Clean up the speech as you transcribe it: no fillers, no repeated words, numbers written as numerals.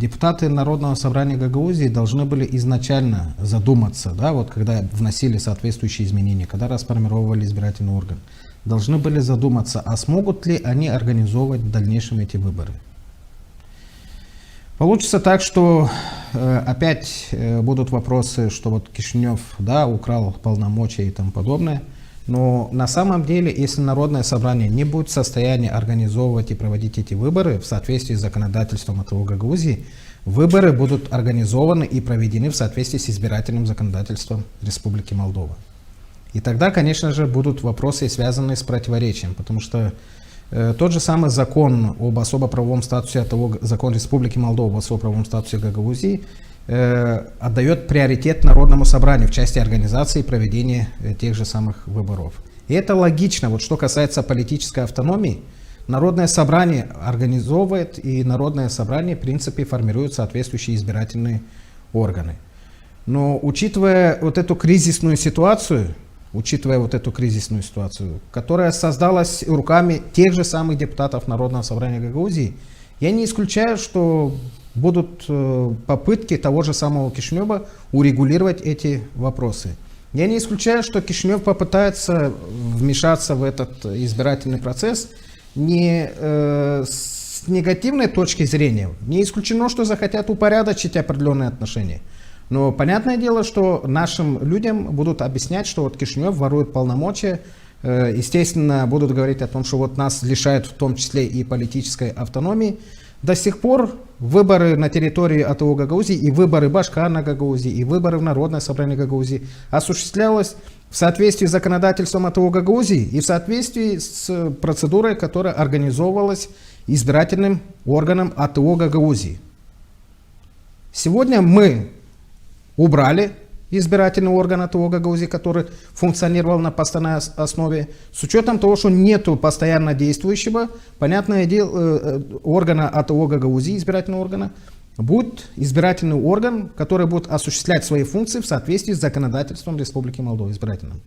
депутаты Народного собрания Гагаузии должны были изначально задуматься, да, вот когда вносили соответствующие изменения, когда расформировали избирательный орган, должны были задуматься, а смогут ли они организовывать в дальнейшем эти выборы. Получится так, что опять будут вопросы, что вот Кишинев, да, украл полномочия и тому подобное. Но на самом деле, если Народное собрание не будет в состоянии организовывать и проводить эти выборы в соответствии с законодательством АТО Гагаузии, выборы будут организованы и проведены в соответствии с избирательным законодательством Республики Молдова. И тогда, конечно же, будут вопросы, связанные с противоречием, потому что тот же самый закон об особо-правовом статусе АТО, закон Республики Молдова об особо-правовом статусе Гагаузии, отдает приоритет Народному собранию в части организации и проведения тех же самых выборов. И это логично. Вот что касается политической автономии, Народное собрание организовывает, и Народное собрание, в принципе, формирует соответствующие избирательные органы. Но учитывая вот эту кризисную ситуацию, которая создалась руками тех же самых депутатов Народного собрания Гагаузии, я не исключаю, что будут попытки того же самого Кишинева урегулировать эти вопросы. Я не исключаю, что Кишинев попытается вмешаться в этот избирательный процесс не с негативной точки зрения. Не исключено, что захотят упорядочить определенные отношения. Но понятное дело, что нашим людям будут объяснять, что вот Кишинев ворует полномочия. Естественно, будут говорить о том, что вот нас лишают в том числе и политической автономии. До сих пор выборы на территории АТО Гагаузии и выборы Башкана Гагаузии и выборы в Народное собрание Гагаузии осуществлялось в соответствии с законодательством АТО Гагаузии и в соответствии с процедурой, которая организовывалась избирательным органом АТО Гагаузии. Сегодня мы убрали избирательный орган АТО Гагаузии, который функционировал на постоянной основе, с учетом того, что нету постоянно действующего, понятное дело, органа АТО Гагаузии, избирательного органа, будет избирательный орган, который будет осуществлять свои функции в соответствии с законодательством Республики Молдова избирательным.